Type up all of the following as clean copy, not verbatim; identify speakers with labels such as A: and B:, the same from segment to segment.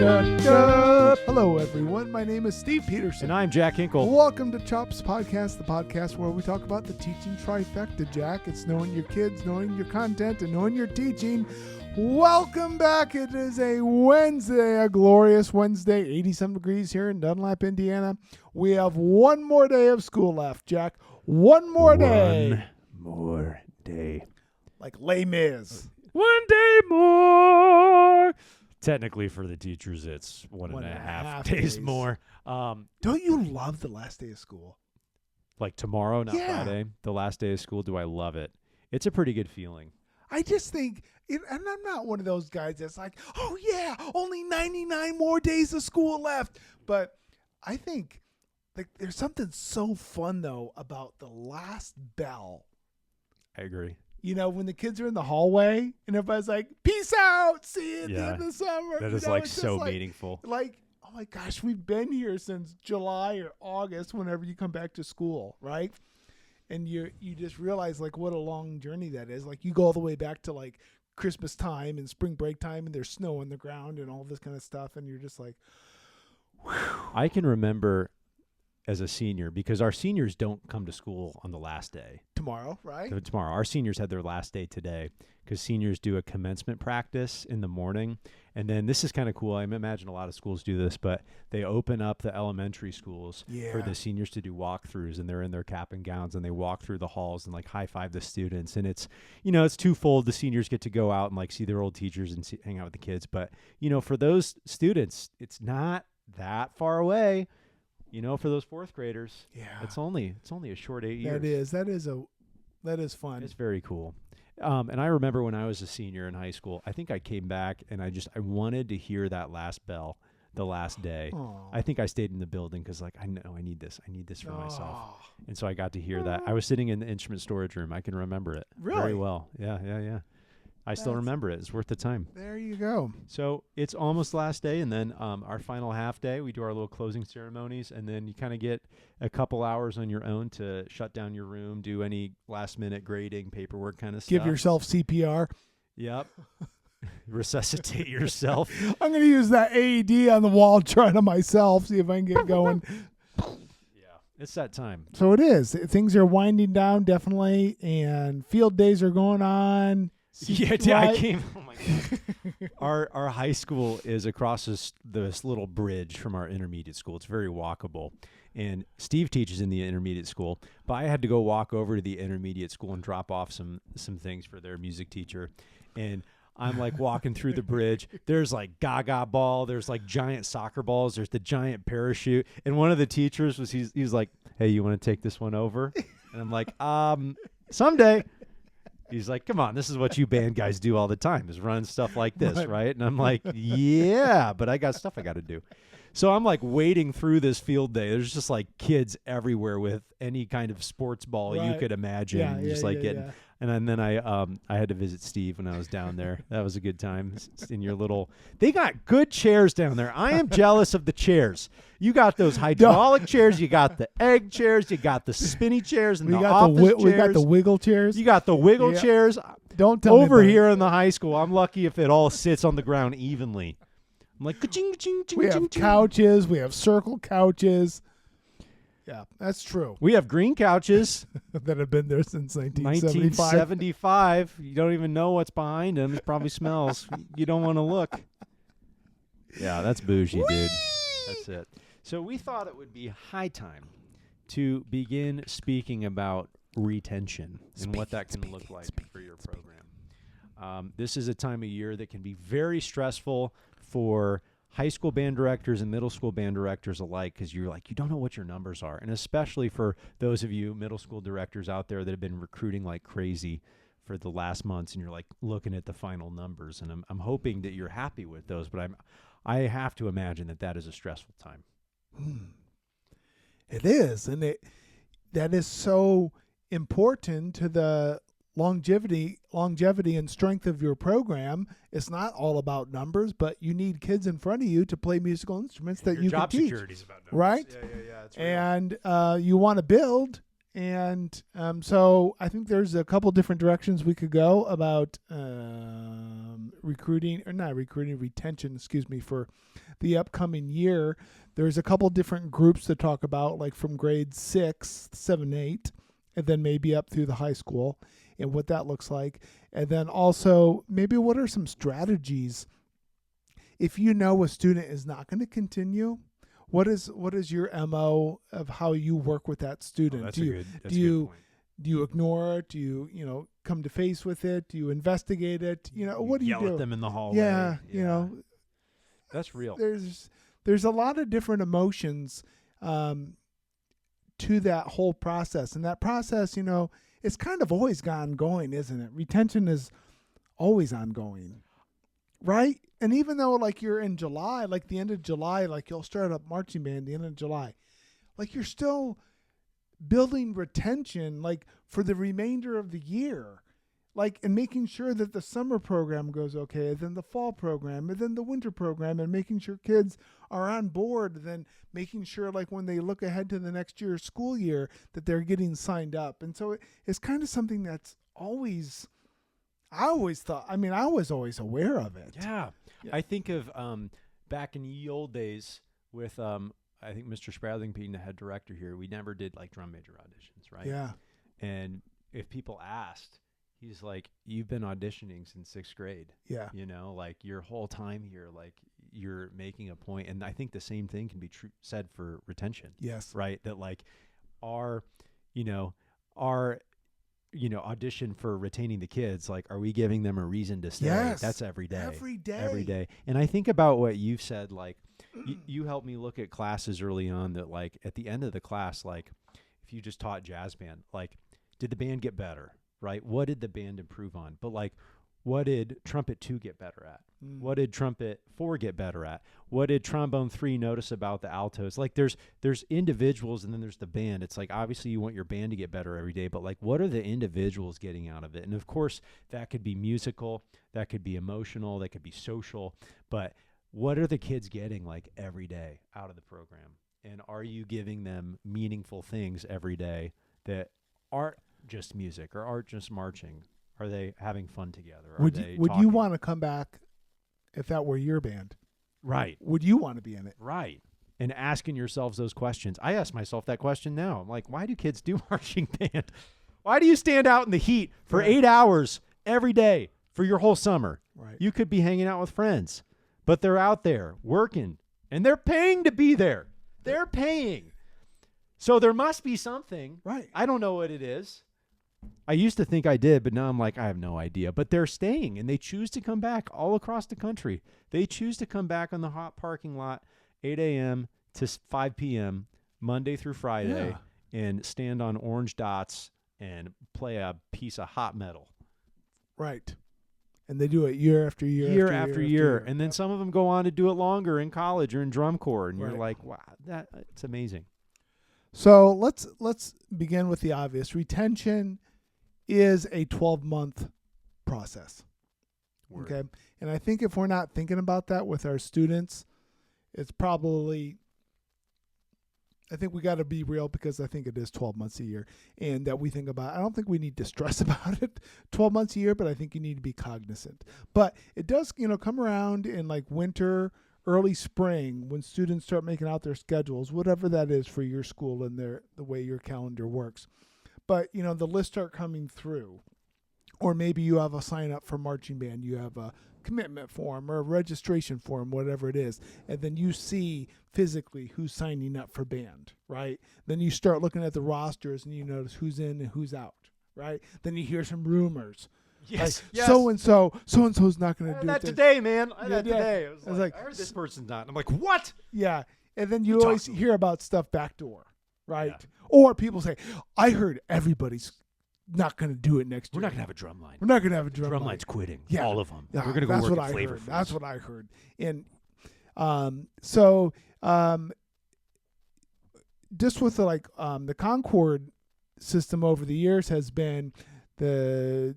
A: Hello, everyone. My name is Steve Peterson.
B: And I'm Jack Hinkle.
A: Welcome to Chops Podcast, the podcast where we talk about the teaching trifecta, Jack. It's knowing your kids, knowing your content, and knowing your teaching. Welcome back. It is a Wednesday, a glorious Wednesday, 87 degrees here in Dunlap, Indiana. We have one more day of school left, Jack. One more day.
B: One more day.
A: Like Les Mis.
B: One day more. Technically, for the teachers, it's one and a half days more.
A: Don't you love the last day of school?
B: Like tomorrow, not
A: Yeah.
B: Friday, the last day of school. Do I love it? It's a pretty good feeling.
A: I just think, and I'm not one of those guys that's like, oh yeah, only 99 more days of school left. But I think like there's something so fun though about the last bell.
B: I agree.
A: You know, when the kids are in the hallway and everybody's like, peace out, see you at the end of the summer.
B: That
A: You
B: is
A: know,
B: like
A: it's
B: so
A: just
B: meaningful.
A: Like, oh my gosh, we've been here since July or August whenever you come back to school, right? And you just realize like what a long journey that is. Like you go all the way back to like Christmas time and spring break time and there's snow on the ground and all this kind of stuff. And you're just like, whew.
B: I can remember as a senior, because our seniors don't come to school on the last day.
A: Tomorrow, right?
B: So tomorrow. Our seniors had their last day today because seniors do a commencement practice in the morning. And then this is kind of cool. I imagine a lot of schools do this, but they open up the elementary schools for the seniors to do walkthroughs, and they're in their cap and gowns and they walk through the halls and like high five the students. And it's, you know, it's twofold. The seniors get to go out and like see their old teachers and hang out with the kids. But, you know, for those students, it's not that far away. You know, for those fourth graders, it's only a short 8 years.
A: That is fun.
B: It's very cool. And I remember when I was a senior in high school, I think I came back and I wanted to hear that last bell, the last day.
A: Aww.
B: I think I stayed in the building because like, I know I need this for myself.
A: Aw.
B: And so I got to hear that. I was sitting in the instrument storage room. I can remember it
A: Really?
B: very well. Yeah. I still remember it. It's worth the time.
A: There you go.
B: So it's almost last day, and then our final half day, we do our little closing ceremonies, and then you kind of get a couple hours on your own to shut down your room, do any last-minute grading, paperwork kind of stuff.
A: Give yourself CPR.
B: Yep. Resuscitate yourself.
A: I'm going to use that AED on the wall, try it on myself, see if I can get going.
B: Yeah, it's that time.
A: So it is. Things are winding down, definitely, and field days are going on.
B: I came. Oh my God. Our high school is across this little bridge from our intermediate school. It's very walkable. And Steve teaches in the intermediate school, but I had to go walk over to the intermediate school and drop off some things for their music teacher. And I'm like walking through the bridge. There's like gaga ball. There's like giant soccer balls. There's the giant parachute. And one of the teachers he's like, hey, you want to take this one over? And I'm like, someday. He's like, come on, this is what you band guys do all the time, is run stuff like this, right? And I'm like, yeah, but I got stuff I got to do. So I'm like wading through this field day. There's just like kids everywhere with any kind of sports ball you could imagine. Getting. And then I had to visit Steve when I was down there. That was a good time. In your little, they got good chairs down there. I am jealous of the chairs. You got those hydraulic chairs. You got the egg chairs. You got the spinny chairs and office chairs.
A: We got the wiggle chairs.
B: You got the wiggle chairs.
A: Don't tell me
B: over
A: about
B: here in the high school. I'm lucky if it all sits on the ground evenly. I'm like, ka-ching, ching, ching,
A: we have couches. We have circle couches. Yeah, that's true.
B: We have green couches
A: that have been there since 1975.
B: 1975. You don't even know what's behind them. It probably smells. You don't want to look. Yeah, that's bougie, dude. That's it. So we thought it would be high time to begin speaking about retention and what that can look like for your program. This is a time of year that can be very stressful for high school band directors and middle school band directors alike, because you're like, you don't know what your numbers are. And especially for those of you middle school directors out there that have been recruiting like crazy for the last months, and you're like looking at the final numbers. And I'm hoping that you're happy with those, but I have to imagine that is a stressful time.
A: It is. And that is so important to the longevity and strength of your program. It's not all about numbers, but you need kids in front of you to play musical instruments that you can teach.
B: Job security is about numbers.
A: Right?
B: Yeah. It's
A: and you want to build. And so I think there's a couple different directions we could go about retention, for the upcoming year. There's a couple different groups to talk about, like from grade 6, 7, 8, and then maybe up through the high school and what that looks like. And then also maybe what are some strategies if you know a student is not going to continue. What is your MO of how you work with that student?
B: That's
A: do
B: a
A: you
B: good point.
A: do you ignore it? Do you come to face with it? Do you investigate it? What do you do?
B: Yell at them in the hallway.
A: Yeah,
B: That's real.
A: There's a lot of different emotions to that whole process, and that process, it's kind of always ongoing, isn't it? Retention is always ongoing, right? And even though like you're in July, like the end of July, like you'll start up marching band the end of July, like you're still building retention like for the remainder of the year, like, and making sure that the summer program goes okay, and then the fall program, and then the winter program, and making sure kids are on board, and then making sure like when they look ahead to the next year's school year that they're getting signed up. And so it's kind of something that's always, I was always aware of it.
B: Yeah. I think of back in the old days with I think Mr. Spradling being the head director here, we never did like drum major auditions, right?
A: Yeah.
B: And if people asked, he's like, you've been auditioning since 6th grade.
A: Yeah.
B: Like your whole time here, like you're making a point. And I think the same thing can be said for retention.
A: Yes.
B: Right. That like our audition for retaining the kids, like, are we giving them a reason to stay?
A: Yes.
B: That's every day.
A: Every day.
B: Every day. And I think about what you've said, like you helped me look at classes early on that like at the end of the class, like if you just taught jazz band, like did the band get better? Right? What did the band improve on? But like, what did trumpet 2 get better at? What did trumpet 4 get better at? What did trombone 3 notice about the altos? Like there's individuals and then there's the band. It's like, obviously you want your band to get better every day, but like, what are the individuals getting out of it? And of course that could be musical, that could be emotional, that could be social, but what are the kids getting like every day out of the program? And are you giving them meaningful things every day that aren't just music or aren't just marching? Are they having fun together?
A: Would you want to come back if that were your band?
B: Right.
A: Would you want to be in it?
B: Right. And asking yourselves those questions. I ask myself that question now. I'm like, why do kids do marching band? Why do you stand out in the heat for 8 hours every day for your whole summer?
A: Right.
B: You could be hanging out with friends, but they're out there working and they're paying to be there. They're paying. So there must be something.
A: Right.
B: I don't know what it is. I used to think I did, but now I'm like, I have no idea. But they're staying, and they choose to come back all across the country. They choose to come back on the hot parking lot, 8 a.m. to 5 p.m., Monday through Friday, and stand on orange dots and play a piece of hot metal.
A: Right. And they do it year after year.
B: Year after year. And then some of them go on to do it longer in college or in drum corps, and you're
A: Right.
B: like, wow, it's amazing.
A: So let's begin with the obvious. Retention is a 12-month process.
B: Word.
A: Okay. And I think if we're not thinking about that with our students, it's probably, I think we got to be real, because I think it is 12 months a year, and that we think about, I don't think we need to stress about it 12 months a year, but I think you need to be cognizant. But it does, come around in like winter, early spring, when students start making out their schedules, whatever that is for your school and the way your calendar works. But, the lists start coming through. Or maybe you have a sign up for marching band. You have a commitment form or a registration form, whatever it is. And then you see physically who's signing up for band, right? Then you start looking at the rosters and you notice who's in and who's out, right? Then you hear some rumors.
B: Yes.
A: Like,
B: yes.
A: so-and-so's not going to do
B: that
A: this.
B: today, man. I had that
A: Yeah.
B: today. I was like, I heard this person's not. And I'm like, what?
A: Yeah. And then you
B: Talk
A: always
B: to me.
A: hear about stuff backdoor, right?
B: Yeah.
A: Or people say, I heard everybody's not going to do it next year.
B: We're not going to have a drum line.
A: We're not going to have a drum line.
B: line's quitting.
A: Yeah.
B: All of them.
A: Yeah,
B: We're going to go
A: that's
B: work
A: what
B: at
A: I
B: Flavor
A: heard.
B: Foods.
A: That's what I heard. And just with the Concord system over the years has been the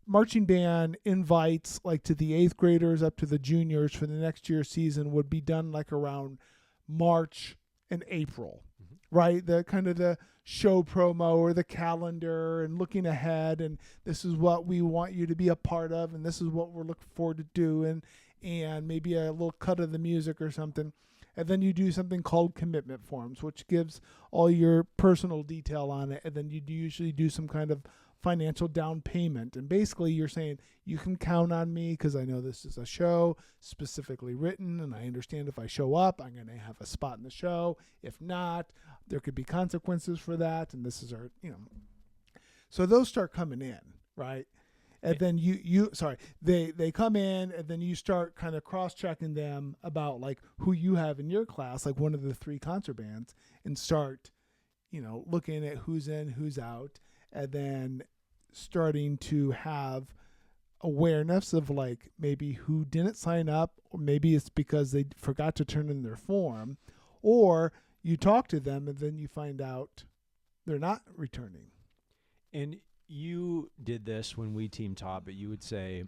A: marching band invites like to the 8th graders up to the juniors for the next year's season would be done like around March and April, right? The kind of the show promo or the calendar and looking ahead, and this is what we want you to be a part of, and this is what we're looking forward to doing, and maybe a little cut of the music or something. And then you do something called commitment forms, which gives all your personal detail on it. And then you usually do some kind of financial down payment. And basically you're saying, you can count on me because I know this is a show specifically written, and I understand if I show up, I'm going to have a spot in the show. If not, there could be consequences for that. And this is our, so those start coming in, right? And then they come in, and then you start kind of cross-checking them about like who you have in your class, like one of the 3 concert bands, and start, looking at who's in, who's out, and then starting to have awareness of like maybe who didn't sign up, or maybe it's because they forgot to turn in their form, or you talk to them and then you find out they're not returning.
B: And you did this when we team taught, but you would say,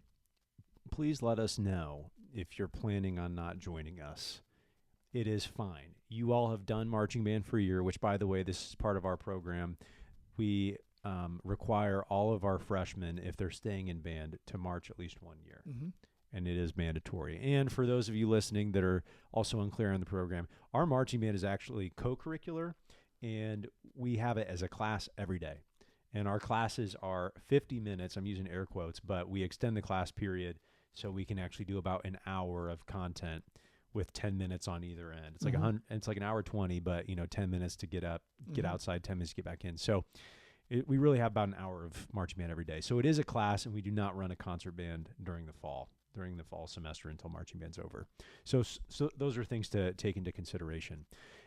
B: please let us know if you're planning on not joining us. It is fine. You all have done marching band for a year, which, by the way, this is part of our program. We require all of our freshmen, if they're staying in band, to march at least 1 year.
A: Mm-hmm.
B: And it is mandatory. And for those of you listening that are also unclear on the program, our marching band is actually co-curricular, and we have it as a class every day. And our classes are 50 minutes. I'm using air quotes, but we extend the class period so we can actually do about an hour of content with 10 minutes on either end. It's like it's like an hour 20, but 10 minutes to get up, get outside, 10 minutes to get back in. So we really have about an hour of marching band every day. So it is a class, and we do not run a concert band during the fall semester until marching band's over. So those are things to take into consideration.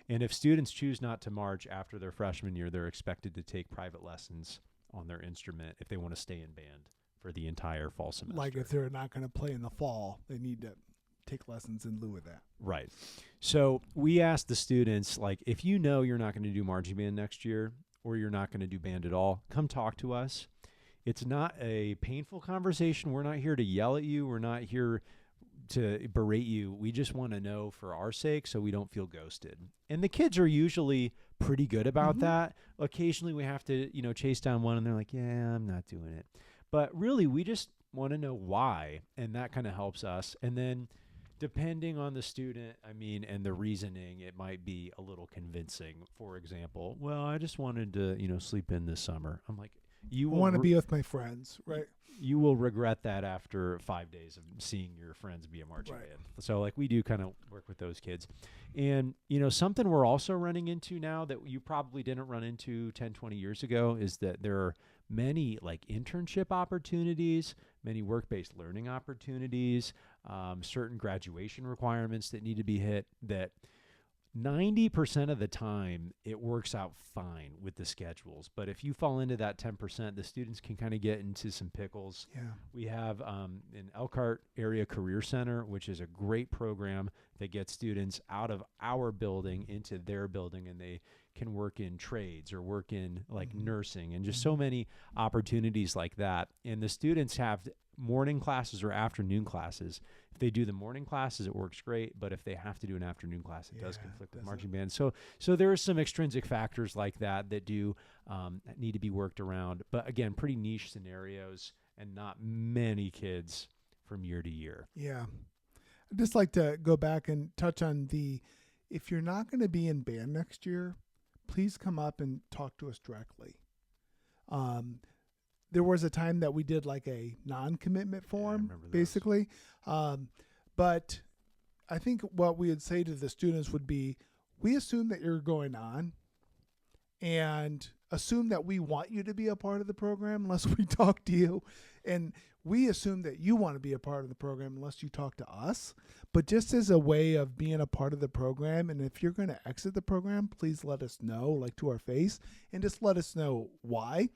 B: And if students choose not to march after their freshman year, they're expected to take private lessons on their instrument if they want to stay in band for the entire fall semester.
A: Like if they're not going to play in the fall, they need to take lessons in lieu of that.
B: Right. So we asked the students, like, if you know you're not going to do marching band next year, or you're not going to do band at all, come talk to us. It's not a painful conversation. We're not here to yell at you. We're not here to berate you. We just want to know for our sake so we don't feel ghosted. And the kids are usually pretty good about that. Occasionally we have to, chase down one, and they're like, yeah, I'm not doing it. But really, we just want to know why, and that kind of helps us. And then depending on the student, and the reasoning, it might be a little convincing. For example, well, I just wanted to, sleep in this summer. I'm like, you
A: want to be with my friends, right?
B: You will regret that after 5 days of seeing your friends be a marching band. So like we do kind of work with those kids. And, something we're also running into now that you probably didn't run into 10, 20 years ago is that there are many like internship opportunities, many work-based learning opportunities, certain graduation requirements that need to be hit that 90% of the time it works out fine with the schedules. But if you fall into that 10%, the students can kind of get into some pickles.
A: Yeah.
B: We have an Elkhart Area Career Center, which is a great program that gets students out of our building into their building, and they can work in trades or work in like nursing and just so many opportunities like that. And the students have morning classes or afternoon classes. If they do the morning classes, it works great. But if they have to do an afternoon class, it does conflict with marching band. So there are some extrinsic factors like that do need to be worked around. But again, pretty niche scenarios and not many kids from year to year.
A: Yeah. I'd just like to go back and touch on if you're not going to be in band next year, please come up and talk to us directly. There was a time that we did like a non-commitment form, basically. But I think what we would say to the students would be, we assume that you're going on and assume that we want you to be a part of the program unless we talk to you. And we assume that you want to be a part of the program unless you talk to us. But just as a way of being a part of the program, and if you're going to exit the program, please let us know, like to our face, and just let us know why.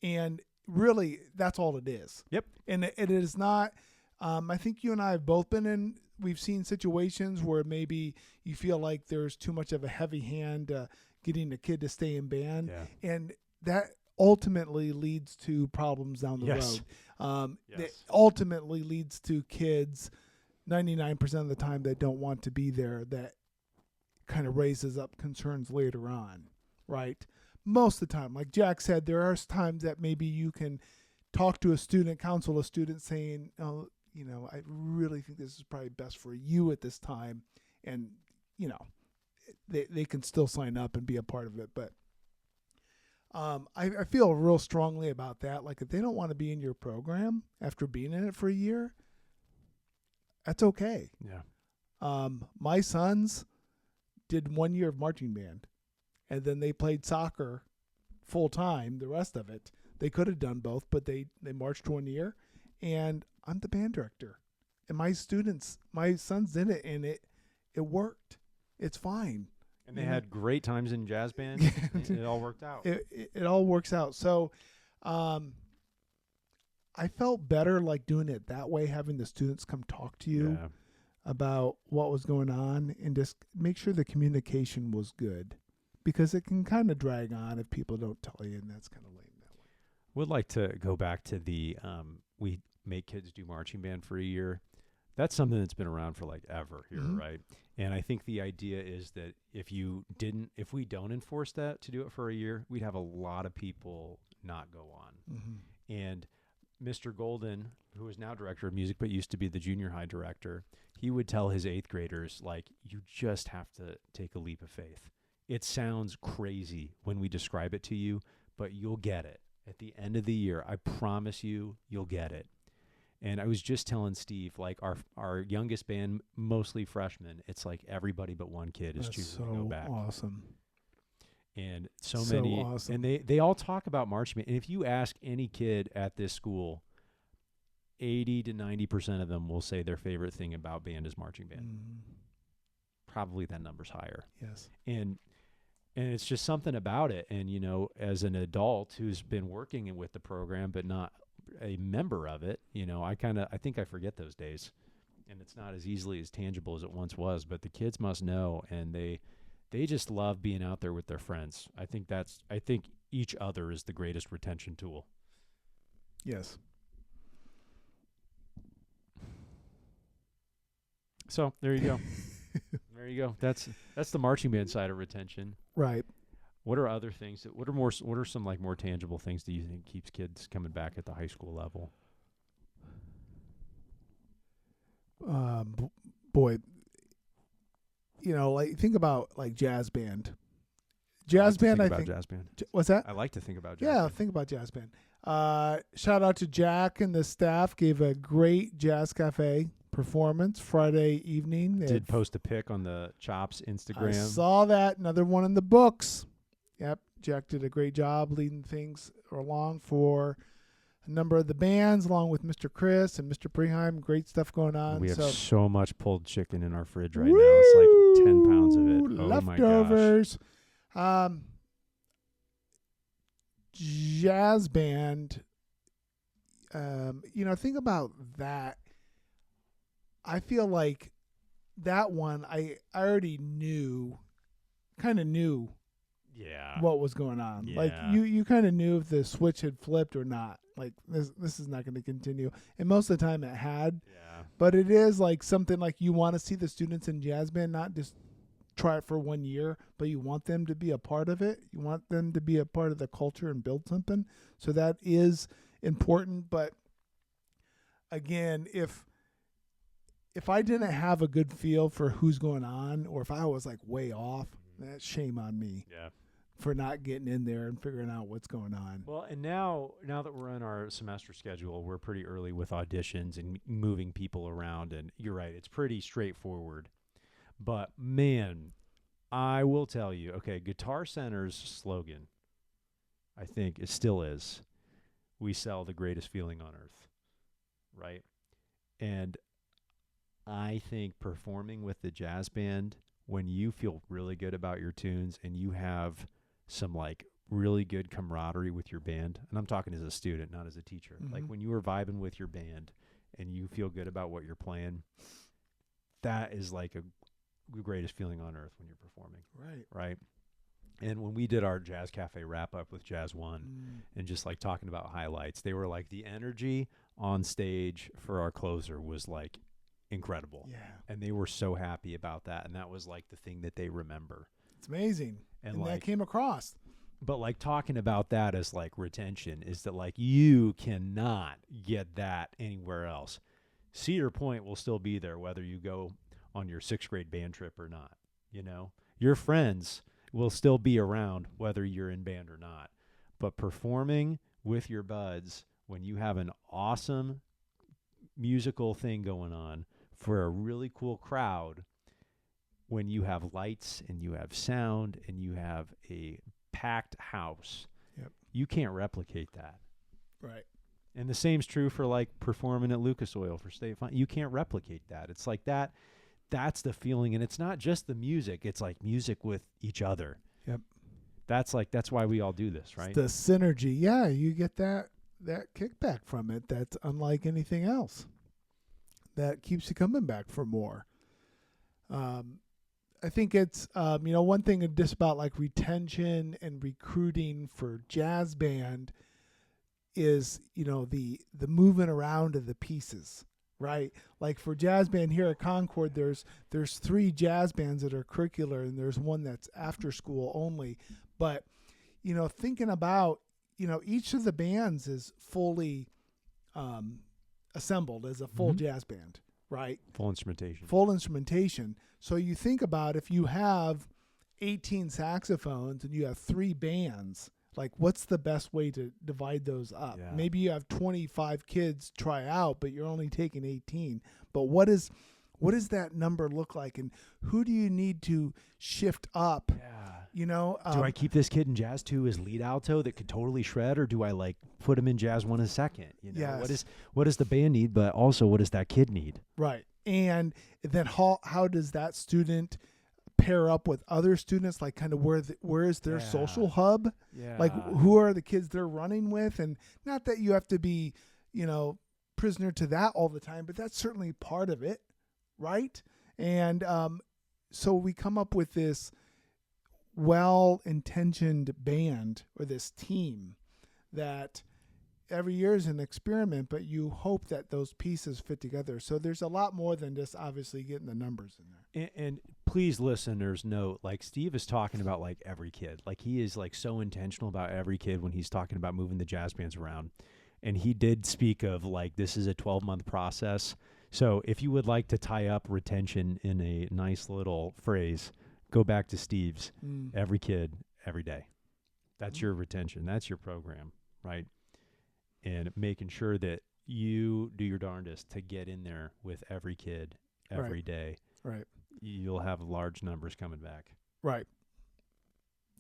A: And really, that's all it is.
B: Yep.
A: And it is not, I think you and I have both been we've seen situations where maybe you feel like there's too much of a heavy hand getting a kid to stay in band.
B: Yeah.
A: And that ultimately leads to problems down the road. That ultimately leads to kids 99% of the time that don't want to be there, that kind of raises up concerns later on. right? Most of the time, like Jack said, there are times that maybe you can talk to a student, counsel a student saying, oh, I really think this is probably best for you at this time. And, they can still sign up and be a part of it. But I feel real strongly about that. Like if they don't want to be in your program after being in it for a year, that's okay.
B: Yeah.
A: My sons did 1 year of marching band, and then they played soccer full time. The rest of it, they could have done both, but they marched 1 year, and I'm the band director, and my sons did it, and it worked. It's fine.
B: And they had great times in jazz band. It all worked out.
A: It all works out. So, I felt better like doing it that way, having the students come talk to you about what was going on and just make sure the communication was good, because it can kind of drag on if people don't tell you, and that's kind of lame that way.
B: Would like to go back to the we make kids do marching band for a year. That's something that's been around for like ever here, right? And I think the idea is that if we don't enforce that to do it for a year, we'd have a lot of people not go on. And Mr. Golden, who is now director of music but used to be the junior high director, he would tell his 8th graders, like, you just have to take a leap of faith. It sounds crazy when we describe it to you, but you'll get it. At the end of the year, I promise you'll get it. And I was just telling Steve, like our youngest band, mostly freshmen, it's like everybody but one kid is choosing to go back.
A: Awesome.
B: And so many,
A: awesome.
B: And they all talk about marching band. And if you ask any kid at this school, 80 to 90% of them will say their favorite thing about band is marching band. Probably that number's higher.
A: Yes.
B: And it's just something about it. And, as an adult who's been working with the program but not a member of it, I think I forget those days, and it's not as easily as tangible as it once was, but the kids must know, and they just love being out there with their friends. I think each other is the greatest retention tool.
A: Yes.
B: So there you go. There you go. That's the marching band side of retention.
A: Right.
B: What are other things what are some like more tangible things that you think keeps kids coming back at the high school level?
A: Boy, like think about like jazz band. Jazz band, I think.
B: Jazz band.
A: What's that?
B: I like to think about jazz
A: Yeah,
B: band.
A: think about jazz band. Shout out to Jack and the staff. Gave a great Jazz Cafe performance Friday evening.
B: Did post a pic on the Chops Instagram.
A: I saw that. Another one in the books. Yep, Jack did a great job leading things along for a number of the bands, along with Mr. Chris and Mr. Preheim. Great stuff going on.
B: We have so much pulled chicken in our fridge right now. It's like 10 pounds of it.
A: Leftovers.
B: Oh my gosh.
A: Jazz band. Think about that. I feel like that one I already kind of knew what was going on.
B: Yeah.
A: Like you kind of knew if the switch had flipped or not. Like this is not going to continue. And most of the time it had.
B: Yeah.
A: But it is like something like you want to see the students in jazz band not just try it for 1 year, but you want them to be a part of it. You want them to be a part of the culture and build something. So that is important. But again, if I didn't have a good feel for who's going on, or if I was like way off, that's shame on me.
B: Yeah.
A: For not getting in there and figuring out what's going on.
B: Well, and now that we're on our semester schedule, we're pretty early with auditions and moving people around. And you're right, it's pretty straightforward. But man, I will tell you, okay, Guitar Center's slogan, I think it still is, we sell the greatest feeling on earth, right? And I think performing with the jazz band, when you feel really good about your tunes and you have some like really good camaraderie with your band, and I'm talking as a student, not as a teacher, like when you are vibing with your band and you feel good about what you're playing, that is like the greatest feeling on earth when you're performing. Right. And when we did our Jazz Cafe wrap up with Jazz One and just like talking about highlights, they were like the energy on stage for our closer was like incredible.
A: Yeah.
B: And they were so happy about that. And that was like the thing that they remember.
A: It's amazing. And that came across.
B: But like talking about that as like retention is that like you cannot get that anywhere else. Cedar Point will still be there whether you go on your 6th grade band trip or not. You know, your friends will still be around whether you're in band or not. But performing with your buds when you have an awesome musical thing going on for a really cool crowd, when you have lights and you have sound and you have a packed house, you can't replicate that.
A: Right.
B: And the same's true for like performing at Lucas Oil for State Fun. You can't replicate that. It's like that. That's the feeling. And it's not just the music. It's like music with each other.
A: Yep.
B: That's why we all do this, right?
A: It's the synergy. Yeah. You get that kickback from it. That's unlike anything else. That keeps you coming back for more. I think it's, one thing just about like retention and recruiting for jazz band is, the moving around of the pieces, right? Like for jazz band here at Concord, there's 3 jazz bands that are curricular and there's one that's after school only. But, thinking about, each of the bands is fully assembled as a full jazz band. Right.
B: Full instrumentation.
A: Full instrumentation. So you think about if you have 18 saxophones and you have 3 bands, like what's the best way to divide those up?
B: Yeah.
A: Maybe you have 25 kids try out, but you're only taking 18. But what does that number look like? And who do you need to shift up?
B: Yeah.
A: Do
B: I keep this kid in jazz 2 as lead alto that could totally shred, or do I like put him in jazz 1 as second?
A: Yes.
B: What does the band need, but also what does that kid need?
A: Right. And then how does that student pair up with other students? Like kind of where is their social hub?
B: Yeah.
A: Like who are the kids they're running with? And not that you have to be, prisoner to that all the time, but that's certainly part of it. Right. And so we come up with this well-intentioned band or this team that every year is an experiment, but you hope that those pieces fit together. So there's a lot more than just obviously getting the numbers in there.
B: And please, listeners, note, like Steve is talking about like every kid. Like he is like so intentional about every kid when he's talking about moving the jazz bands around. And he did speak of like this is a 12-month process. So if you would like to tie up retention in a nice little phrase, go back to Steve's every kid, every day. That's your retention. That's your program, right? And making sure that you do your darndest to get in there with every kid every day.
A: Right.
B: You'll have large numbers coming back.
A: Right.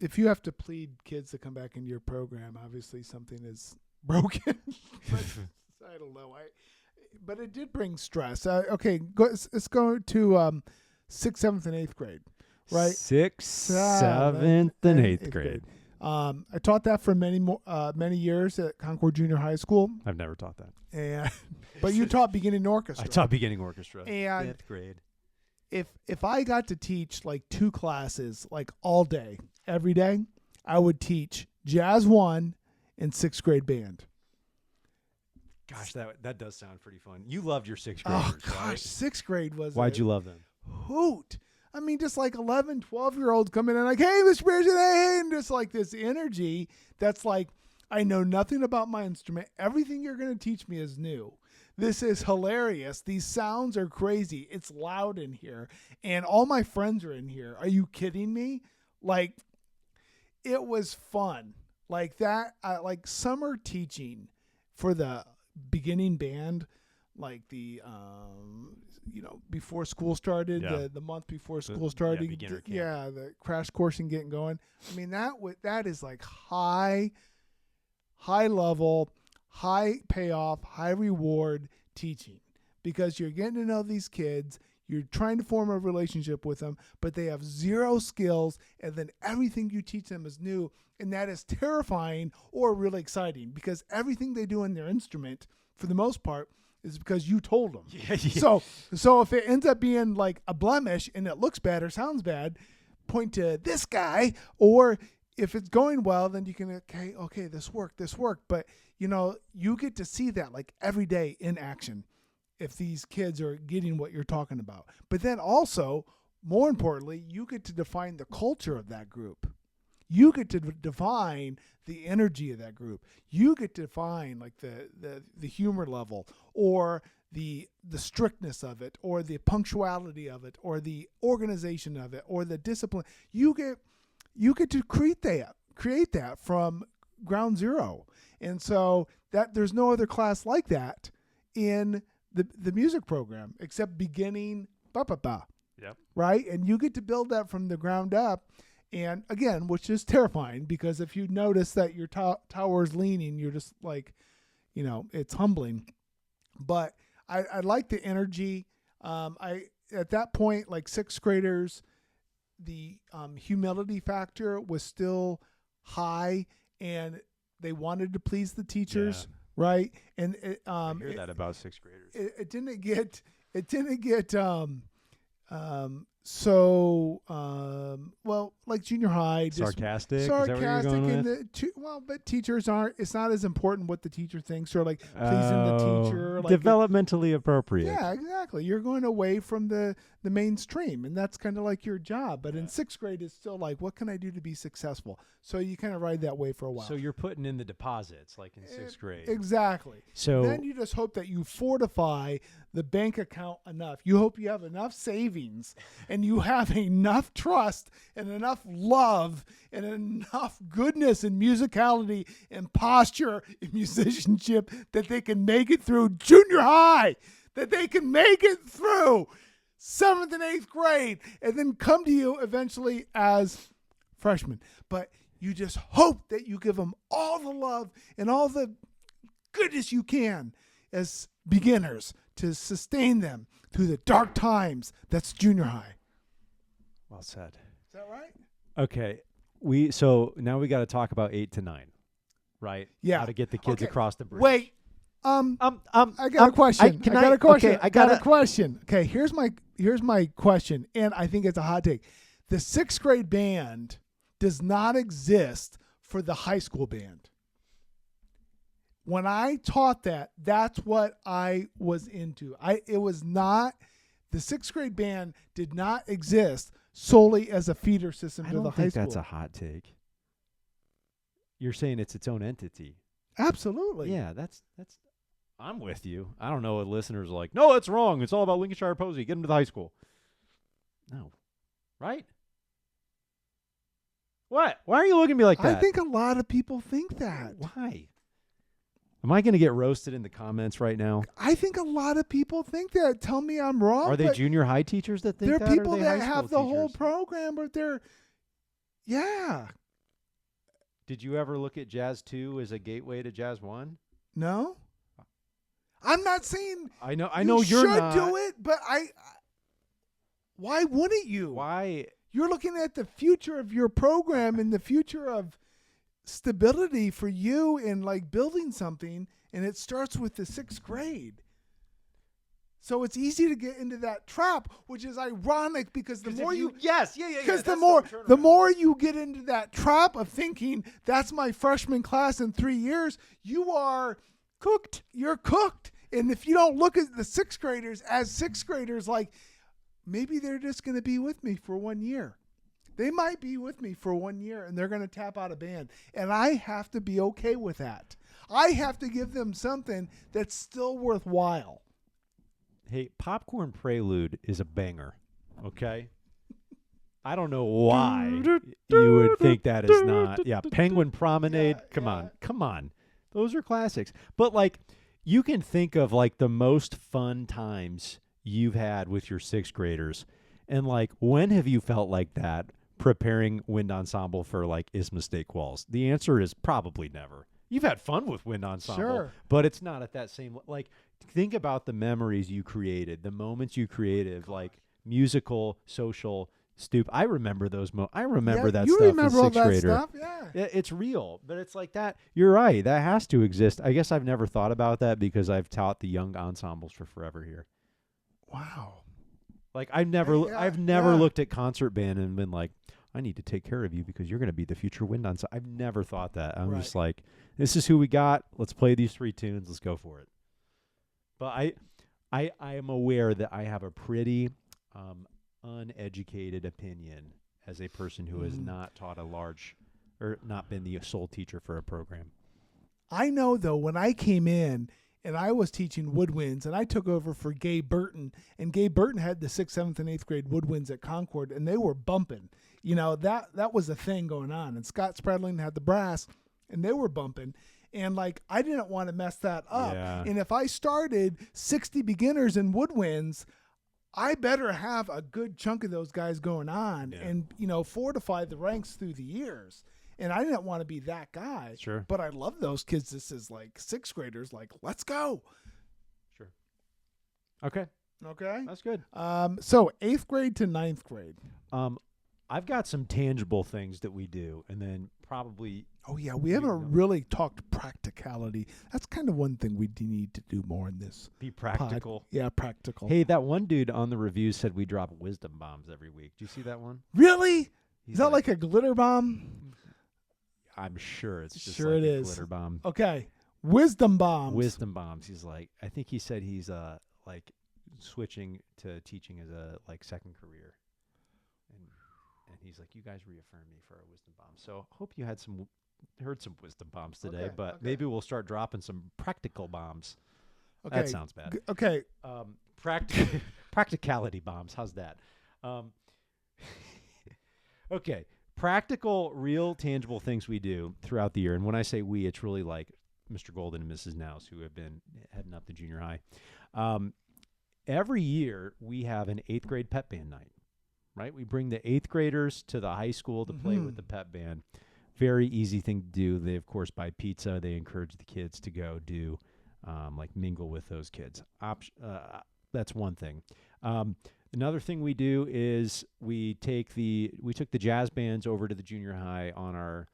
A: If you have to plead kids to come back into your program, obviously something is broken. But I don't know. But it did bring stress. Okay, let's go to 6th, 7th, and 8th grade. Right,
B: 6th, 7th, and 8th grade.
A: I taught that for many years at Concord Junior High School.
B: I've never taught that.
A: But you taught beginning orchestra.
B: I taught beginning orchestra.
A: And
B: 5th grade.
A: If I got to teach like 2 classes like all day, every day, I would teach jazz 1 and 6th grade band.
B: Gosh, that does sound pretty fun. You loved your 6th graders,
A: Oh gosh,
B: right?
A: 6th grade was
B: Why'd you love them?
A: hoot. I mean, just like 11, 12-year-olds coming in like, hey, Mr. Pearson, hey, and just like this energy that's like, I know nothing about my instrument. Everything you're going to teach me is new. This is hilarious. These sounds are crazy. It's loud in here. And all my friends are in here. Are you kidding me? Like, it was fun. Like that, like summer teaching for the beginning band, like the, before school started, the month before school started,
B: beginner camp.
A: the crash course and getting going. I mean, that is like high level, high payoff, high reward teaching, because you're getting to know these kids. You're trying to form a relationship with them, but they have zero skills, and then everything you teach them is new, and that is terrifying or really exciting, because everything they do in their instrument, for the most part, is because you told them.
B: Yeah.
A: So if it ends up being like a blemish and it looks bad or sounds bad, point to this guy. Or if it's going well, then you can, okay, this worked. But, you get to see that like every day in action if these kids are getting what you're talking about. But then also, more importantly, you get to define the culture of that group, You get to define the energy of that group. You get to define like the humor level, or the strictness of it, or the punctuality of it, or the organization of it, or the discipline. You get to create that from ground zero. And so that there's no other class like that in the music program except beginning ba-ba-ba.
B: Yep. Right?
A: And you get to build that from the ground up. And again, which is terrifying, because if you notice that your tower's leaning, you're just like, it's humbling. But I like the energy. At that point, like sixth graders, the humility factor was still high, and they wanted to please the teachers, right? And
B: I hear that about sixth graders.
A: It didn't get like junior high,
B: sarcastic.
A: Is that where you're going with? But teachers aren't. It's not as important what the teacher thinks, or like pleasing the teacher. Like
B: developmentally appropriate.
A: Yeah, exactly. You're going away from the mainstream, and that's kind of like your job. But in sixth grade, it's still like, what can I do to be successful? So you kind of ride that way for a while.
B: So you're putting in the deposits, like in sixth grade.
A: Exactly.
B: So
A: then you just hope that you fortify the bank account enough. You hope you have enough savings, and you have enough trust and enough love and enough goodness and musicality and posture and musicianship that they can make it through junior high, that they can make it through 7th and 8th grade, and then come to you eventually as freshmen. But you just hope that you give them all the love and all the goodness you can as beginners to sustain them through the dark times. That's junior high.
B: Well said.
A: Is that right?
B: Okay. So now we got to talk about 8 to 9, right?
A: Yeah.
B: How to get the kids across the bridge.
A: Wait. I got a question. I got a question.
B: Okay,
A: I got a question. Okay, here's my question, and I think it's a hot take. The sixth grade band does not exist for the high school band. When I taught that, that's what I was into. The sixth grade band did not exist solely as a feeder system to the high school.
B: I don't think that's a hot take. You're saying it's its own entity.
A: Absolutely.
B: Yeah, that's I'm with you. I don't know what listeners are like. No, that's wrong. It's all about Lincolnshire Posey. Get them to the high school. No. Right? What? Why are you looking at me like that?
A: I think a lot of people think that.
B: Why? Am I going to get roasted in the comments right now?
A: I think a lot of people think that. Tell me I'm wrong.
B: Are they junior high teachers that think that?
A: There are people
B: that
A: have the whole program, but yeah.
B: Did you ever look at Jazz 2 as a gateway to Jazz 1?
A: No. I'm not saying
B: I know you're not.
A: should do it, but why wouldn't you?
B: Why?
A: You're looking at the future of your program and the future of stability for you in like building something, and it starts with the sixth grade. So it's easy to get into that trap, which is ironic because the more because the more you get into that trap of thinking that's my freshman class in 3 years, you are cooked. You're cooked. And if you don't look at the sixth graders as sixth graders, like maybe they're just going to be with me for 1 year. They might be with me for 1 year and they're going to tap out of band. And I have to be okay with that. I have to give them something that's still worthwhile.
B: Hey, Popcorn Prelude is a banger, okay? I don't know why you would think that is not. Yeah, Penguin Promenade. Come on. Those are classics. But like, you can think of like the most fun times you've had with your sixth graders. And like, when have you felt like that preparing wind ensemble for like Isthmus State Quals? The answer is probably never. You've had fun with wind ensemble, but it's not at that same, like, think about the memories you created, the moments you created, like musical, social, I remember those moments. I remember that stuff as a sixth grader.
A: Stuff? Yeah.
B: It's real, but it's like that. You're right. That has to exist. I guess I've never thought about that because I've taught the young ensembles for forever here.
A: Wow.
B: Like I've never looked at concert band and been like, I need to take care of you because you're going to be the future wind ensemble. I've never thought that. I'm just like, this is who we got. Let's play these 3 tunes. Let's go for it. But I am aware that I have a pretty uneducated opinion as a person who has not taught a large or not been the sole teacher for a program.
A: I know, though, when I came in and I was teaching woodwinds and I took over for Gabe Burton, and Gabe Burton had the 6th, 7th, and 8th grade woodwinds at Concord, and they were bumping. You know, that was a thing going on. And Scott Spradling had the brass, and they were bumping. And, like, I didn't want to mess that up.
B: Yeah.
A: And if I started 60 beginners in woodwinds, I better have a good chunk of those guys going on and, you know, fortify the ranks through the years. And I didn't want to be that guy.
B: Sure.
A: But I love those kids. This is like 6th graders, like, let's go.
B: Sure. Okay.
A: Okay.
B: That's good.
A: So 8th grade to 9th grade.
B: I've got some tangible things that we do, and then probably.
A: Oh, yeah. We haven't really talked practicality. That's kind of one thing we do need to do more in this.
B: Be practical.
A: Yeah, practical.
B: Hey, that one dude on the review said we drop wisdom bombs every week. Do you see that one?
A: Really?
B: He's
A: Is that like a glitter bomb?
B: I'm sure it's just
A: Sure
B: like
A: it
B: a
A: is.
B: glitter bomb.
A: Okay. Wisdom bombs.
B: Wisdom bombs. He's like, I think he said he's like switching to teaching as a like second career, and he's like, you guys reaffirmed me for a wisdom bomb. So hope you had heard some wisdom bombs today,
A: Okay,
B: but
A: okay.
B: maybe we'll start dropping some practical bombs.
A: Okay.
B: That sounds bad.
A: Okay.
B: Practicality bombs. How's that? Okay. Practical, real, tangible things we do throughout the year. And when I say we, it's really like Mr. Golden and Mrs. Nouse, who have been heading up to junior high. Every year, we have an 8th grade pep band night, right? We bring the 8th graders to the high school to play with the pep band. Very easy thing to do. They, of course, buy pizza. They encourage the kids to go do, like, mingle with those kids. That's one thing. Another thing we do is we took the jazz bands over to the junior high on our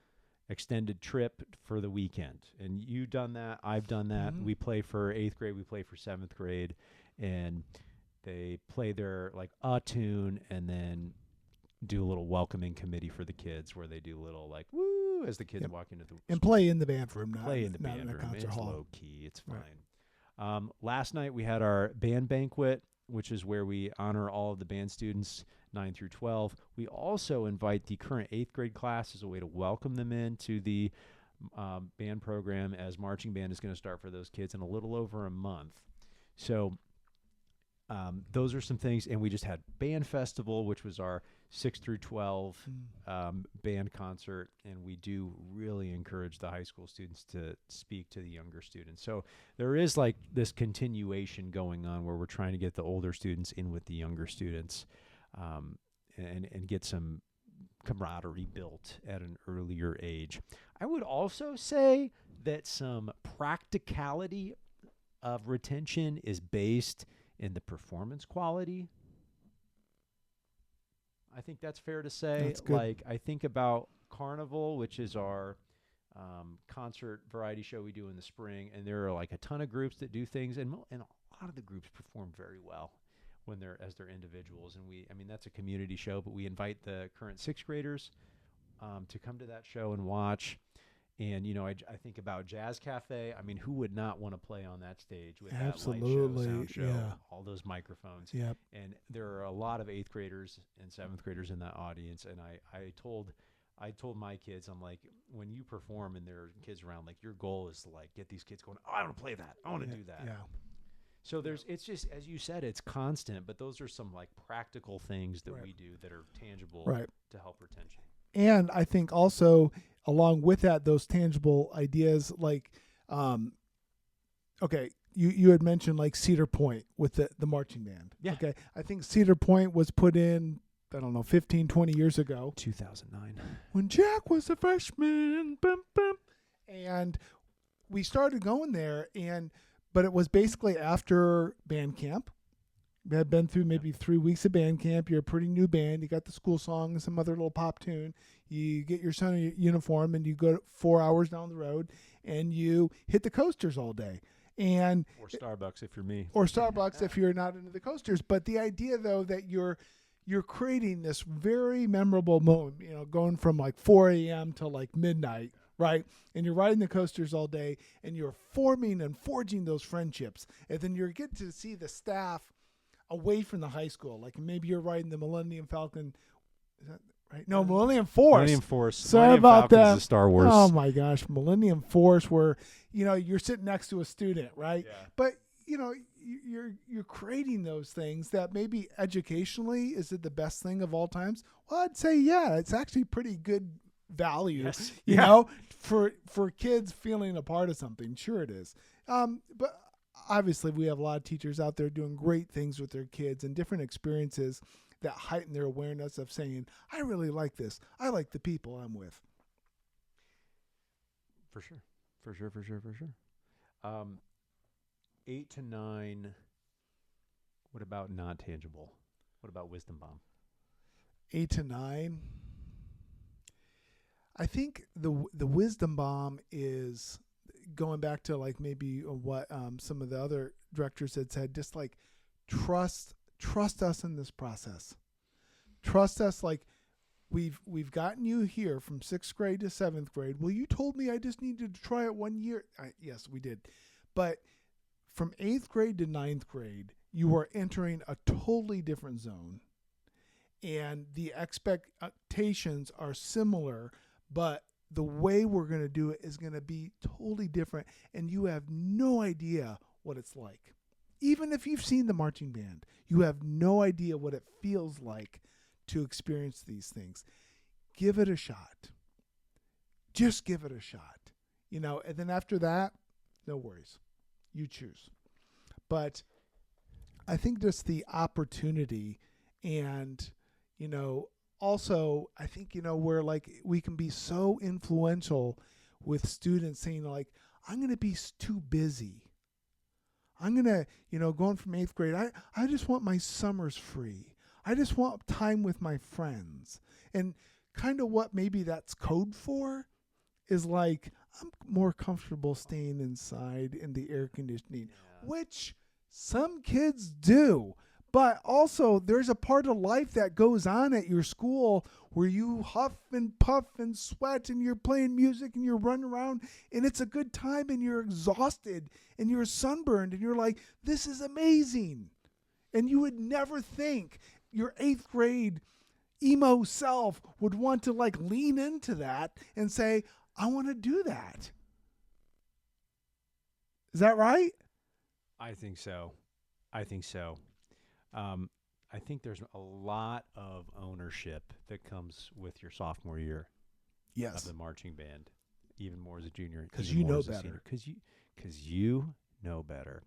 B: extended trip for the weekend. And you've done that. I've done that. We play for 8th grade. We play for 7th grade. And they play their, like, a tune and then do a little welcoming committee for the kids where they do a little, like, woo, as the kids walk into the
A: And play in the band room, not
B: play in the
A: not
B: band
A: in a
B: room.
A: concert
B: It's
A: hall.
B: low key. It's fine.
A: Right.
B: Last night we had our band banquet, which is where we honor all of the band students 9 through 12. We also invite the current 8th grade class as a way to welcome them into the band program, as marching band is going to start for those kids in a little over a month. So those are some things. And we just had band festival, which was our 6 through 12 band concert. And we do really encourage the high school students to speak to the younger students. So there is like this continuation going on where we're trying to get the older students in with the younger students, and get some camaraderie built at an earlier age. I would also say that some practicality of retention is based in the performance quality. I think that's fair to say.
A: That's good.
B: Like, I think about Carnival, which is our concert variety show we do in the spring, and there are like a ton of groups that do things, and a lot of the groups perform very well when they're individuals. And I mean, that's a community show, but we invite the current 6th graders to come to that show and watch. And, you know, I think about Jazz Cafe. I mean, who would not want to play on that stage with
A: Absolutely,
B: that light show, sound show,
A: yeah.
B: all those microphones?
A: Yep.
B: And there are a lot of 8th graders and 7th graders in that audience. And I told my kids, I'm like, when you perform and there are kids around, like, your goal is to, like, get these kids going, oh, I want to play that. I want to do that.
A: Yeah.
B: So it's just, as you said, it's constant, but those are some, like, practical things that we do that are tangible to help retention.
A: And I think also along with that, those tangible ideas, like, okay, you had mentioned like Cedar Point with the marching band.
B: Yeah.
A: Okay. I think Cedar Point was put in, I don't know, 15, 20 years ago.
B: 2009.
A: When Jack was a freshman. Bum, bum. And we started going there, but it was basically after band camp. We had been through maybe 3 weeks of band camp. You're a pretty new band. You got the school song and some other little pop tune. You get your son a uniform and you go 4 hours down the road and you hit the coasters all day.
B: Or Starbucks if you're me.
A: Or Starbucks if you're not into the coasters. But the idea, though, that you're creating this very memorable moment, you know, going from like 4 a.m. to like midnight, right? And you're riding the coasters all day and you're forming and forging those friendships. And then you get to see the staff away from the high school. Like maybe you're riding the Millennium Falcon. right? No, Millennium Force.
B: Millennium Force.
A: Sorry
B: Millennium
A: about
B: Falcon's
A: that.
B: the Star Wars.
A: Oh my gosh, Millennium Force, where you're sitting next to a student, right?
B: Yeah.
A: But you're creating those things that maybe educationally is it the best thing of all times? Well, I'd say yeah, it's actually pretty good value.
B: Yes.
A: You
B: Yeah.
A: know, for kids feeling a part of something. Sure, it is. But obviously, we have a lot of teachers out there doing great things with their kids and different experiences that heighten their awareness of saying, I really like this. I like the people I'm with.
B: For sure. 8 to 9. What about non-tangible? What about wisdom bomb?
A: 8 to 9. I think the wisdom bomb is going back to like maybe what some of the other directors had said, just like trust us in this process. Trust us, like we've gotten you here from 6th grade to 7th grade. Well, you told me I just needed to try it 1 year. Yes, we did. But from 8th grade to 9th grade, you are entering a totally different zone. And the expectations are similar, but the way we're going to do it is going to be totally different. And you have no idea what it's like. Even if you've seen the marching band, you have no idea what it feels like to experience these things. Give it a shot. Just give it a shot. And then after that, no worries. You choose. But I think just the opportunity and, also I think, where like we can be so influential with students saying like, I'm going to be too busy. I'm going to, going from 8th grade, I just want my summers free. I just want time with my friends. And kind of what maybe that's code for is like, I'm more comfortable staying inside in the air conditioning, which some kids do. But also there's a part of life that goes on at your school where you huff and puff and sweat and you're playing music and you're running around and it's a good time and you're exhausted and you're sunburned and you're like, this is amazing. And you would never think your 8th grade emo self would want to like lean into that and say, I want to do that. Is that right?
B: I think so. I think there's a lot of ownership that comes with your sophomore year of the marching band, even more as a junior.
A: Because you know better.
B: Because you know better.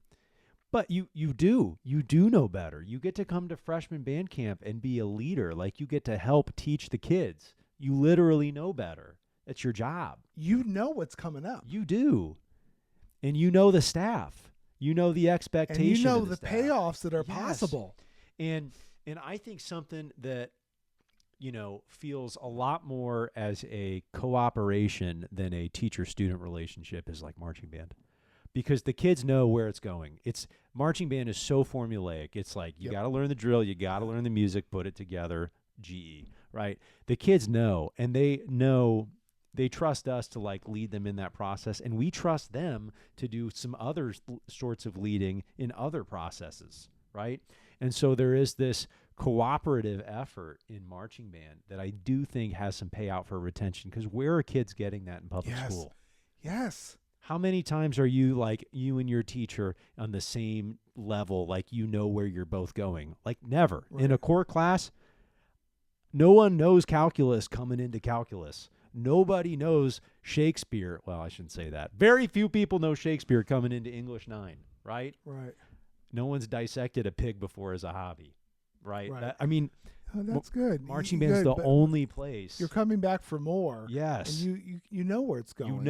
B: But you do know better. You get to come to freshman band camp and be a leader. Like you get to help teach the kids. You literally know better. It's your job.
A: You know what's coming up.
B: You do. And you know the staff. You know the expectation.
A: And you know
B: of the
A: the
B: staff.
A: payoffs that are possible.
B: And I think something that, feels a lot more as a cooperation than a teacher-student relationship is like marching band. Because the kids know where it's going. Marching band is so formulaic. It's like you got to learn the drill, you got to learn the music, put it together, GE, right? The kids know, and they trust us to like lead them in that process, and we trust them to do some other sorts of leading in other processes, right? And so there is this cooperative effort in marching band that I do think has some payout for retention, because where are kids getting that in public school?
A: Yes.
B: How many times are you and your teacher on the same level, like you know where you're both going? Like never. Right. In a core class, no one knows calculus coming into calculus. Nobody knows Shakespeare. Well, I shouldn't say that. Very few people know Shakespeare coming into English 9, right?
A: Right.
B: No one's dissected a pig before as a hobby, right?
A: That's good.
B: Marching band's the only place.
A: You're coming back for more.
B: Yes.
A: And you know where it's going.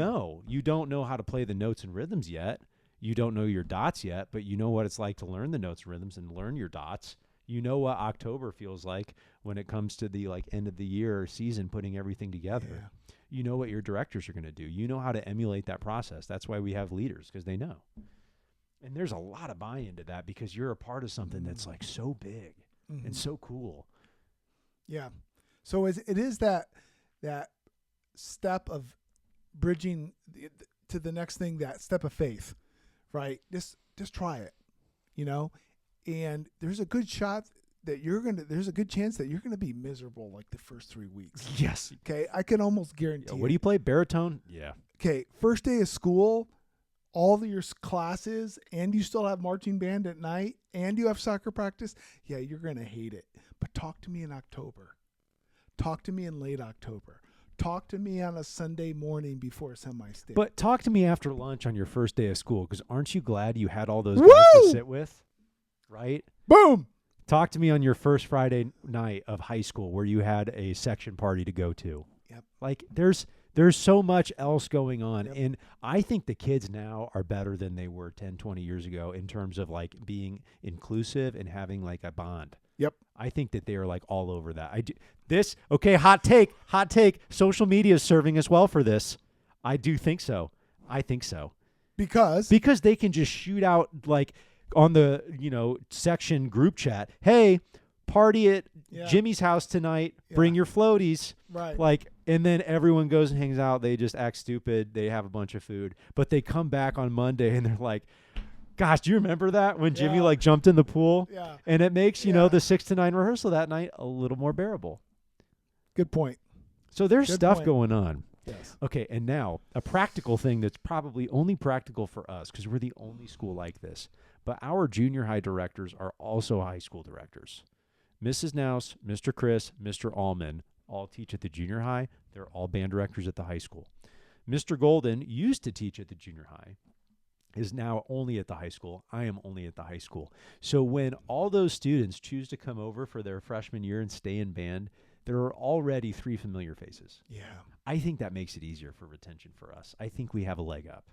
B: You don't know how to play the notes and rhythms yet. You don't know your dots yet, but you know what it's like to learn the notes and rhythms and learn your dots. You know what October feels like when it comes to the end of the year or season, putting everything together. Yeah. You know what your directors are going to do. You know how to emulate that process. That's why we have leaders, because they know. And there's a lot of buy-in to that because you're a part of something that's like so big and so cool.
A: Yeah. So it is that step of bridging to the next thing, that step of faith, right? Just try it, And there's a good shot that there's a good chance that you're gonna be miserable like the first 3 weeks.
B: Yes.
A: Okay, I can almost guarantee.
B: What do you play? Baritone? Yeah.
A: Okay, first day of school, all of your classes, and you still have marching band at night, and you have soccer practice. Yeah, you're gonna hate it. But talk to me in October. Talk to me in late October. Talk to me on a Sunday morning before semi-state.
B: But talk to me after lunch on your first day of school, because aren't you glad you had all those
A: Woo!
B: guys to sit with? Right?
A: Boom!
B: Talk to me on your first Friday night of high school where you had a section party to go to.
A: Yep.
B: Like there's so much else going on.
A: Yep.
B: And I think the kids now are better than they were 10, 20 years ago in terms of like being inclusive and having like a bond.
A: Yep.
B: I think that they are like all over that. Hot take. Social media is serving us well for this. I do think so. I think so.
A: Because
B: they can just shoot out like on the, section group chat. Hey, party at Jimmy's house tonight. Bring your floaties.
A: Right.
B: Like, and then everyone goes and hangs out. They just act stupid. They have a bunch of food, but they come back on Monday and they're like, gosh, do you remember that when Jimmy like jumped in the pool?
A: Yeah.
B: And it makes, the 6 to 9 rehearsal that night a little more bearable.
A: Good point.
B: So there's
A: Good
B: stuff
A: point.
B: going on.
A: Yes.
B: Okay, and now a practical thing that's probably only practical for us because we're the only school like this. But our junior high directors are also high school directors. Mrs. Nouse, Mr. Chris, Mr. Allman all teach at the junior high. They're all band directors at the high school. Mr. Golden used to teach at the junior high, is now only at the high school. I am only at the high school. So when all those students choose to come over for their freshman year and stay in band, there are already 3 familiar faces.
A: Yeah.
B: I think that makes it easier for retention for us. I think we have a leg up.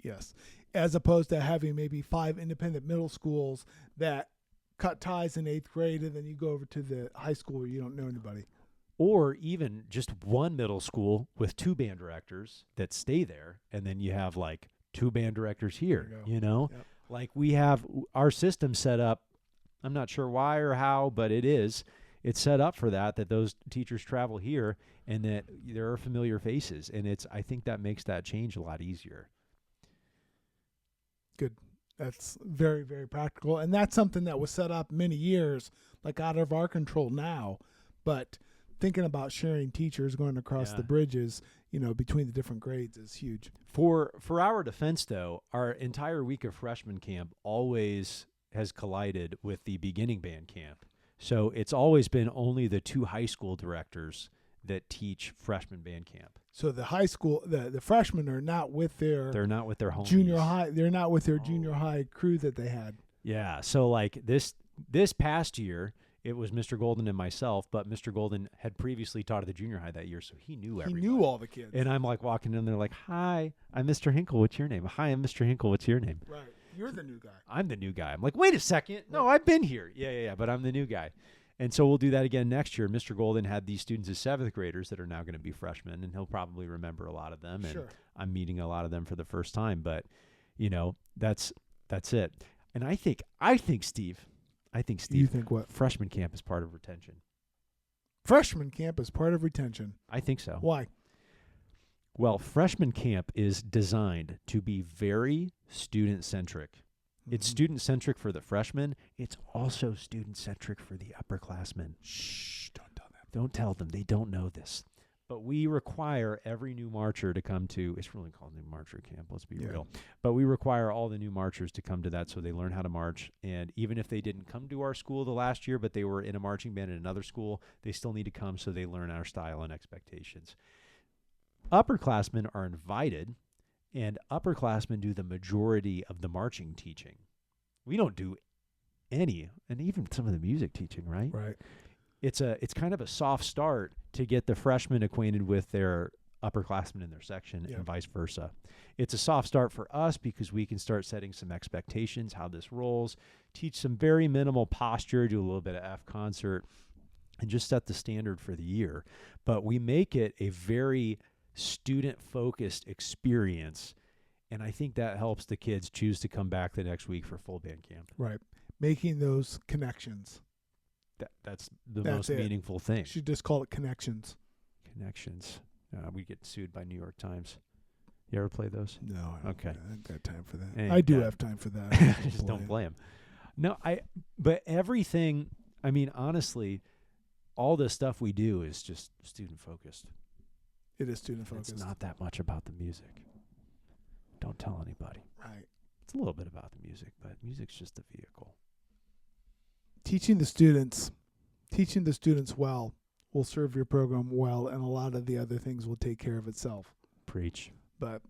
A: Yes. As opposed to having maybe 5 independent middle schools that cut ties in 8th grade and then you go over to the high school where you don't know anybody.
B: Or even just one middle school with 2 band directors that stay there, and then you have like 2 band directors here,
A: Yep.
B: Like we have our system set up. I'm not sure why or how, but it's set up for that those teachers travel here and that there are familiar faces. And I think that makes that change a lot easier.
A: Good. That's very, very practical. And that's something that was set up many years, like out of our control now. But thinking about sharing teachers going across the bridges, between the different grades is huge.
B: For our defense, though, our entire week of freshman camp always has collided with the beginning band camp. So it's always been only the 2 high school directors that teach freshman band camp.
A: So the high school, the freshmen are not with
B: they're not with their homies.
A: junior high. They're not with their junior high crew that they had.
B: Yeah. So like this past year, it was Mr. Golden and myself, but Mr. Golden had previously taught at the junior high that year, so he knew everybody.
A: He knew all the kids.
B: And I'm like walking in there like, hi, I'm Mr. Hinkle. What's your name? Hi, I'm Mr. Hinkle. What's your name?
A: Right. You're the new guy.
B: I'm the new guy. I'm like, wait a second. No, I've been here. Yeah. But I'm the new guy. And so we'll do that again next year. Mr. Golden had these students as 7th graders that are now going to be freshmen, and he'll probably remember a lot of them. And
A: Sure.
B: I'm meeting a lot of them for the first time. But, that's it. And I think Steve.
A: You think what?
B: Freshman camp is part of retention.
A: Freshman camp is part of retention.
B: I think so.
A: Why?
B: Well, freshman camp is designed to be very student-centric.
A: Mm-hmm.
B: It's student-centric for the freshmen. It's also student-centric for the upperclassmen.
A: Shh, don't tell them.
B: Don't tell them. They don't know this. But we require every new marcher to come to, it's really called New Marcher Camp, let's be real. But we require all the new marchers to come to that so they learn how to march. And even if they didn't come to our school the last year, but they were in a marching band in another school, they still need to come so they learn our style and expectations. Upperclassmen are invited, and upperclassmen do the majority of the marching teaching. We don't do any, and even some of the music teaching, right?
A: Right.
B: It's kind of a soft start to get the freshmen acquainted with their upperclassmen in their section and vice versa. It's a soft start for us because we can start setting some expectations, how this rolls, teach some very minimal posture, do a little bit of F concert, and just set the standard for the year. But we make it a very student-focused experience, and I think that helps the kids choose to come back the next week for full band camp.
A: Right. Making those connections.
B: That's the most meaningful thing.
A: You should just call it connections.
B: Connections. We get sued by New York Times. You ever play those?
A: No. I ain't got time for that.
B: Ain't
A: I do
B: got-
A: have time for that.
B: Just don't play them. No, but everything I mean, honestly, all the stuff we do is just student focused.
A: It is student focused.
B: It's not that much about the music. Don't tell anybody.
A: Right.
B: It's a little bit about the music, but music's just a vehicle.
A: Teaching the students well will serve your program well, and a lot of the other things will take care of itself.
B: Preach.
A: But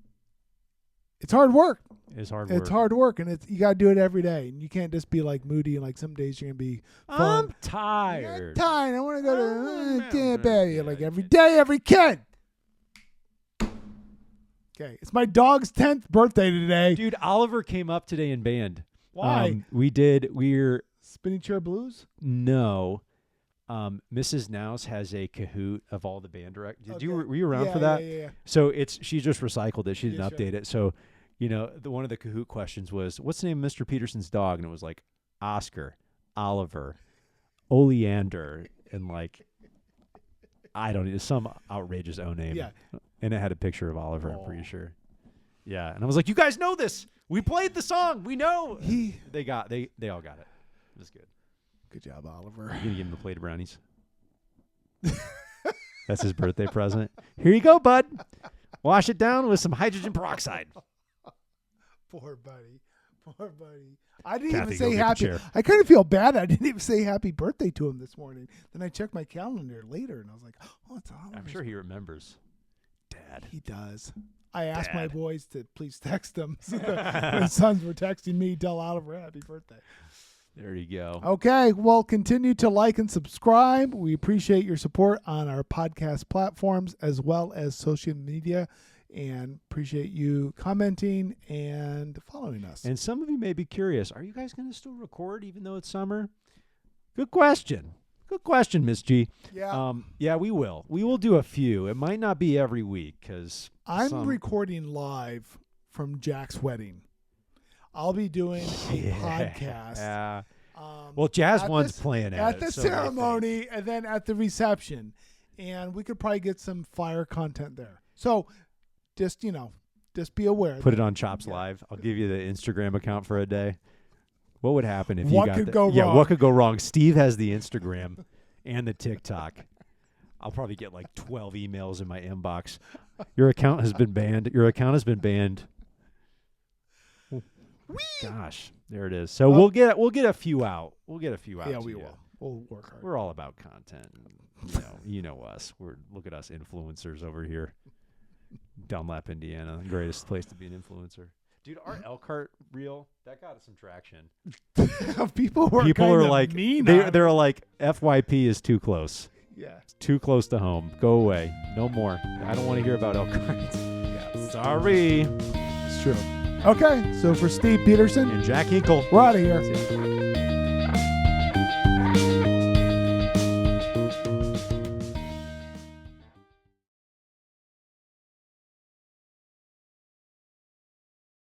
A: it's hard work.
B: It's hard work.
A: It's hard work, and you got to do it every day. And you can't just be like moody, and like some days you're going to be fun.
B: I'm tired.
A: I'm tired. I want to go to Tampa. Like every day, every kid. Okay, it's my dog's 10th birthday today.
B: Dude, Oliver came up today in band.
A: Why?
B: We're
A: Spinning Chair Blues?
B: No. Mrs. Nouse has a Kahoot of all the band directors.
A: Okay.
B: Were you around for that?
A: Yeah.
B: So she just recycled it. She didn't
A: Yeah,
B: update it. So, one of the Kahoot questions was, what's the name of Mr. Peterson's dog? And it was like Oscar, Oliver, Oleander, and like, I don't know, some outrageous O name.
A: Yeah.
B: And it had a picture of Oliver, I'm pretty sure. Yeah. And I was like, you guys know this. We played the song. We know. They all got it. It was good.
A: Good job, Oliver.
B: You're going to give him a plate of brownies? That's his birthday present. Here you go, bud. Wash it down with some hydrogen peroxide.
A: Poor buddy. I didn't
B: Kathy,
A: even
B: go
A: say
B: get the
A: happy.
B: chair.
A: I kind of feel bad. I didn't even say happy birthday to him this morning. Then I checked my calendar later, and I was like, oh, it's Oliver's.
B: I'm sure he remembers. Dad.
A: He does. I asked my
B: Dad.
A: boys to please text him. My sons were texting me, tell Oliver happy birthday.
B: There you go.
A: Okay, well, continue to like and subscribe. We appreciate your support on our podcast platforms as well as social media, and appreciate you commenting and following us.
B: And some of you may be curious, are you guys going to still record even though it's summer? Good question. Good question, Miss G.
A: Yeah.
B: Yeah, we will. We will do a few. It might not be every week because
A: I'm recording live from Jack's wedding. I'll be doing a podcast.
B: Yeah. Well, Jazz
A: at
B: One's
A: this-
B: playing
A: at the
B: so they think.
A: ceremony and then at the reception, and we could probably get some fire content there. So, just be aware.
B: Put it on Chops Live. I'll give you the Instagram account for a day. What would happen if
A: What
B: you got
A: could
B: the,
A: go
B: Yeah,
A: wrong?
B: what could go wrong? Steve has the Instagram and the TikTok. I'll probably get like 12 emails in my inbox. Your account has been banned. Your account has been banned. Gosh, there it is. So we'll get a few out. We'll get a few out.
A: Yeah,
B: to
A: we
B: you.
A: will. We'll work hard.
B: We're all about content. You know us. Look at us influencers over here. Dunlap, Indiana, greatest place to be an influencer. Dude, our Elkhart reel, that got us some traction.
A: People were
B: People are
A: kinda
B: like,
A: mean. on it.
B: they're like, FYP is too close.
A: Yeah.
B: It's too close to home. Go away. No more. I don't want to hear about Elkhart.
A: Yeah.
B: Sorry.
A: It's true. Okay, so for Steve Peterson,
B: And Jack Hinkle.
A: we're out of here.
B: See ya.